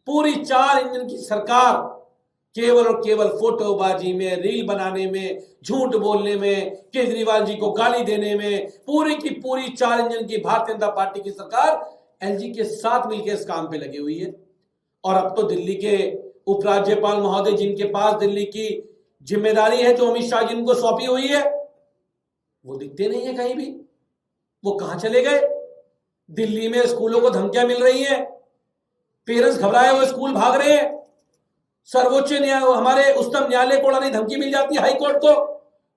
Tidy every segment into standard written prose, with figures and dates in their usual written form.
पूरी 4 इंजन की सरकार केवल और केवल फोटोबाजी में, रील बनाने में, झूठ बोलने में, केजरीवाल जी को गाली देने में, पूरी की पूरी 4 इंजन की भारतीय जनता पार्टी की सरकार एलजी के साथ मिलकर इस काम पे लगी हुई है। और अब तो दिल्ली के उपराज्यपाल महोदय, जिनके पास दिल्ली की जिम्मेदारी है, जो अमित शाह जी को सौंपी हुई है, वो दिखते नहीं है कहीं भी। वो कहां चले गए? दिल्ली में स्कूलों को धमकियां मिल रही हैं, पेरेंट्स घबराए हुए स्कूल भाग रहे हैं, सर्वोच्च न्यायालय, हमारे उच्चतम न्यायालय को उड़ाने धमकी मिल जाती है, हाईकोर्ट को,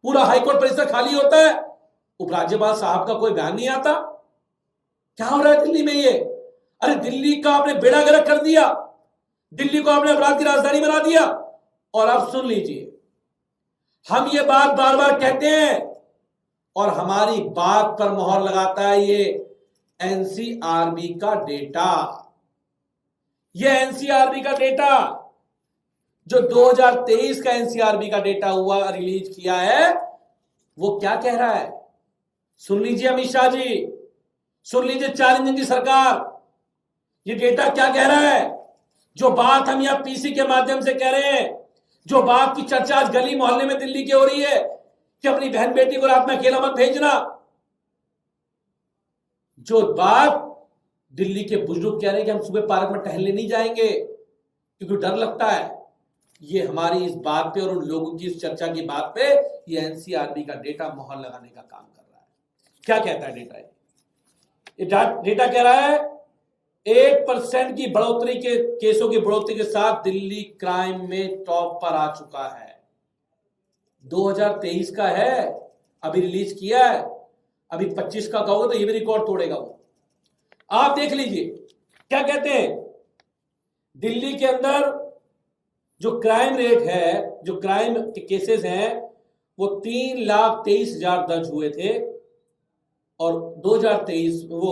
पूरा हाईकोर्ट परिसर खाली होता है, उपराज्यपाल साहब का कोई बयान नहीं आता। क्या हो रहा है दिल्ली में ये? अरे दिल्ली का आपने बेड़ा गर्क कर दिया, दिल्ली को आपने अपराध की राजधानी बना दिया। और अब सुन लीजिए, हम ये बात बार बार कहते हैं और हमारी बात पर मोहर लगाता है ये एनसीआरबी का डेटा। ये एनसीआरबी का डेटा जो 2023 का एनसीआरबी का डेटा हुआ, रिलीज किया है, वो क्या कह रहा है? सुन लीजिए अमित शाह जी, सुन लीजिए 4 इंजन की सरकार, ये डेटा क्या कह रहा है? जो बात हम यहां पीसी के माध्यम से कह रहे हैं, जो बात की चर्चा आज गली मोहल्ले में दिल्ली की हो रही है कि अपनी बहन बेटी को रात में अकेला मत भेजना, जो बात दिल्ली के बुजुर्ग कह रहे हैं कि हम सुबह पार्क में टहलने नहीं जाएंगे क्योंकि डर लगता है, ये हमारी इस बात पे और उन लोगों की इस चर्चा की बात पे ये एनसीआरबी का डेटा मोहर लगाने का काम कर रहा है। क्या कहता है डेटा? ये डेटा कह रहा है 1% की बढ़ोतरी के केसों की बढ़ोतरी के साथ दिल्ली क्राइम में टॉप पर आ चुका है। 2023 का है, अभी रिलीज किया है, अभी 25 का कहोगे तो ये भी रिकॉर्ड तोड़ेगा वो। आप देख लीजिए क्या कहते हैं, दिल्ली के अंदर जो क्राइम रेट है, जो क्राइम के केसेस हैं, वो 3,23,000 दर्ज हुए थे और 2023 वो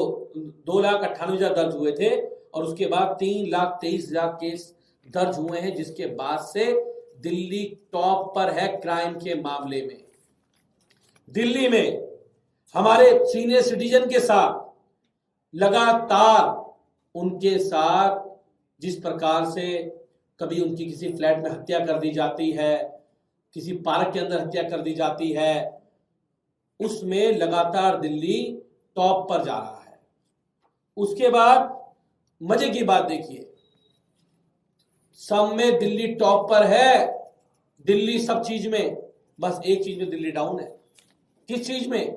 2,98,000 दर्ज हुए थे और उसके बाद 3,23,000 केस दर्ज हुए हैं, जिसके बाद से दिल्ली टॉप पर है क्राइम के मामले में। दिल्ली में हमारे सीनियर सिटीजन के साथ लगातार उनके साथ जिस प्रकार से कभी उनकी किसी फ्लैट में हत्या कर दी जाती है, किसी पार्क के अंदर हत्या कर दी जाती है, उसमें लगातार दिल्ली टॉप पर जा रहा है। उसके बाद मजे की बात देखिए, सब में दिल्ली टॉप पर है, दिल्ली सब चीज में, बस एक चीज में दिल्ली डाउन है। किस चीज में?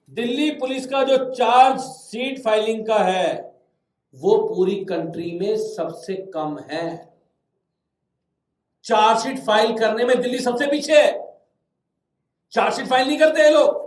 दिल्ली पुलिस का जो चार्ज शीट फाइलिंग का है वो पूरी कंट्री में सबसे कम है। चार्जशीट फाइल करने में दिल्ली सबसे पीछे है, चार्जशीट फाइल नहीं करते हैं लोग।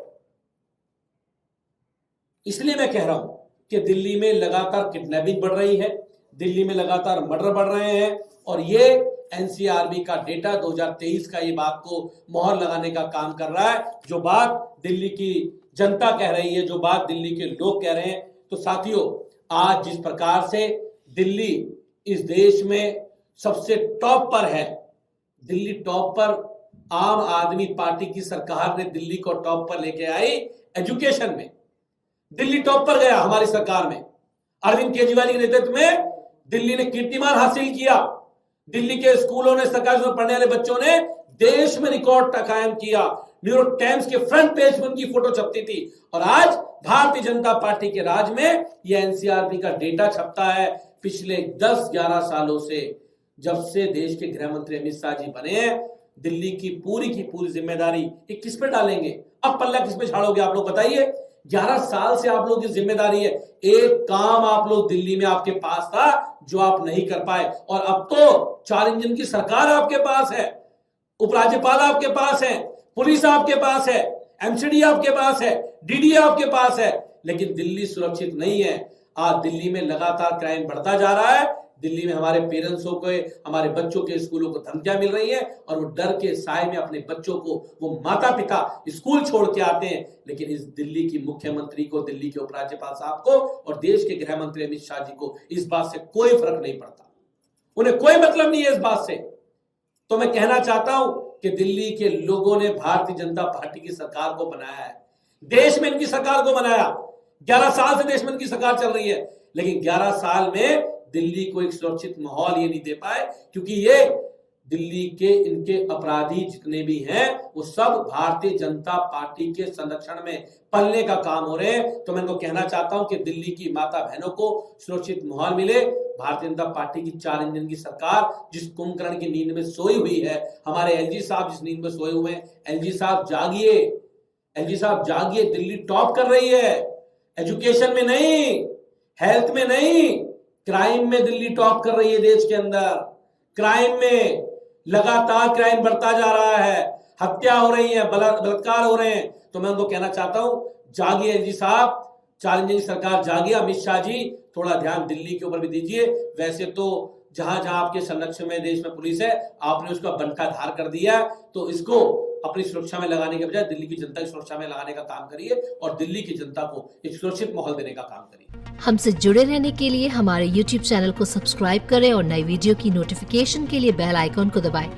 इसलिए मैं कह रहा हूं कि दिल्ली में लगातार किडनैपिंग बढ़ रही है, दिल्ली में लगातार मर्डर बढ़ रहे हैं और ये एनसीआरबी का डेटा 2023 का ये बात को मोहर लगाने का काम कर रहा है। जो बात दिल्ली की जनता कह रही है, जो बात दिल्ली के लोग कह रहे हैं। तो साथियों, आज जिस प्रकार से दिल्ली इस देश में सबसे टॉप पर है, दिल्ली टॉप पर, आम आदमी पार्टी की सरकार ने दिल्ली को टॉप पर लेके आई। एजुकेशन में दिल्ली टॉप पर गया हमारी सरकार में, अरविंद केजरीवाल के नेतृत्व में दिल्ली ने कीर्तिमान हासिल किया। दिल्ली के स्कूलों ने, सरकारी स्कूलों में पढ़ने वाले बच्चों ने देश में रिकॉर्ड कायम किया। न्यूयॉर्क टाइम्स के फ्रंट पेज पर उनकी फोटो छपती थी और आज भारतीय जनता पार्टी के राज में यह एनसीआरबी का डेटा छपता है। पिछले 10-11 सालों से, जब से देश के गृह मंत्री अमित शाह जी बने हैं, दिल्ली की पूरी जिम्मेदारी ये किस पे डालेंगे? अब पल्ला किस पे झाड़ोगे आप लोग बताइए? 11 साल से आप लोग की जिम्मेदारी है। एक काम आप लोग दिल्ली में आपके पास था जो आप नहीं कर पाए और अब तो 4 इंजन की सरकार आपके पास है, उपराज्यपाल आपके पास है, पुलिस आपके पास है, एमसीडी आपके पास है, डीडी आपके पास है, लेकिन दिल्ली सुरक्षित नहीं है। आज दिल्ली में लगातार क्राइम बढ़ता जा रहा है। दिल्ली में हमारे पेरेंट्सों को, हमारे बच्चों के स्कूलों को धमकियां मिल रही हैं और वो डर के साए में अपने बच्चों को, वो माता पिता स्कूल छोड़ के आते हैं। लेकिन इस दिल्ली की मुख्यमंत्री को, दिल्ली के उपराज्यपाल साहब को और देश के गृह मंत्री अमित शाह जी को इस बात से कोई फर्क नहीं पड़ता, उन्हें कोई मतलब नहीं है इस बात से। तो मैं कहना चाहता हूं कि दिल्ली के लोगों ने भारतीय जनता पार्टी की सरकार को बनाया है, देश में इनकी सरकार को बनाया। 11 साल से देश में इनकी सरकार चल रही है, लेकिन 11 साल में दिल्ली को एक सुरक्षित माहौल ये नहीं दे पाए, क्योंकि ये दिल्ली के इनके अपराधी जितने भी हैं वो सब भारतीय जनता पार्टी के संरक्षण में पलने का काम हो रहे हैं। तो मैं इनको कहना चाहता हूं कि दिल्ली की माता बहनों को सुरक्षित माहौल मिले। भारतीय जनता पार्टी की 4 इंजन की सरकार जिस कुंभकर्ण की नींद में सोई हुई है, हमारे एलजी साहब जिस नींद में सोए हुए हैं, एलजी साहब जागिए, एलजी साहब जागिए। दिल्ली टॉप कर रही है, एजुकेशन में नहीं, हेल्थ में नहीं, क्राइम में दिल्ली टॉप कर रही है देश के अंदर। क्राइम में लगातार क्राइम बढ़ता जा रहा है, हत्या हो रही है, बलात्कार हो रहे हैं। तो मैं उनको कहना चाहता हूं, जागिए एलजी साहब, 4 इंजन की सरकार जागिए। अमित शाह जी थोड़ा ध्यान दिल्ली के ऊपर भी दीजिए। वैसे तो जहां जहां आपके संरक्षण में देश में पुलिस है, आपने उसका बंटा धार कर दिया, तो इसको अपनी सुरक्षा में लगाने के बजाय दिल्ली की जनता की सुरक्षा में लगाने का काम करिए और दिल्ली की जनता को एक सुरक्षित माहौल देने का काम करिए। हमसे जुड़े रहने के लिए हमारे YouTube चैनल को सब्सक्राइब करें और नई वीडियो की नोटिफिकेशन के लिए बेल आइकॉन को दबाएं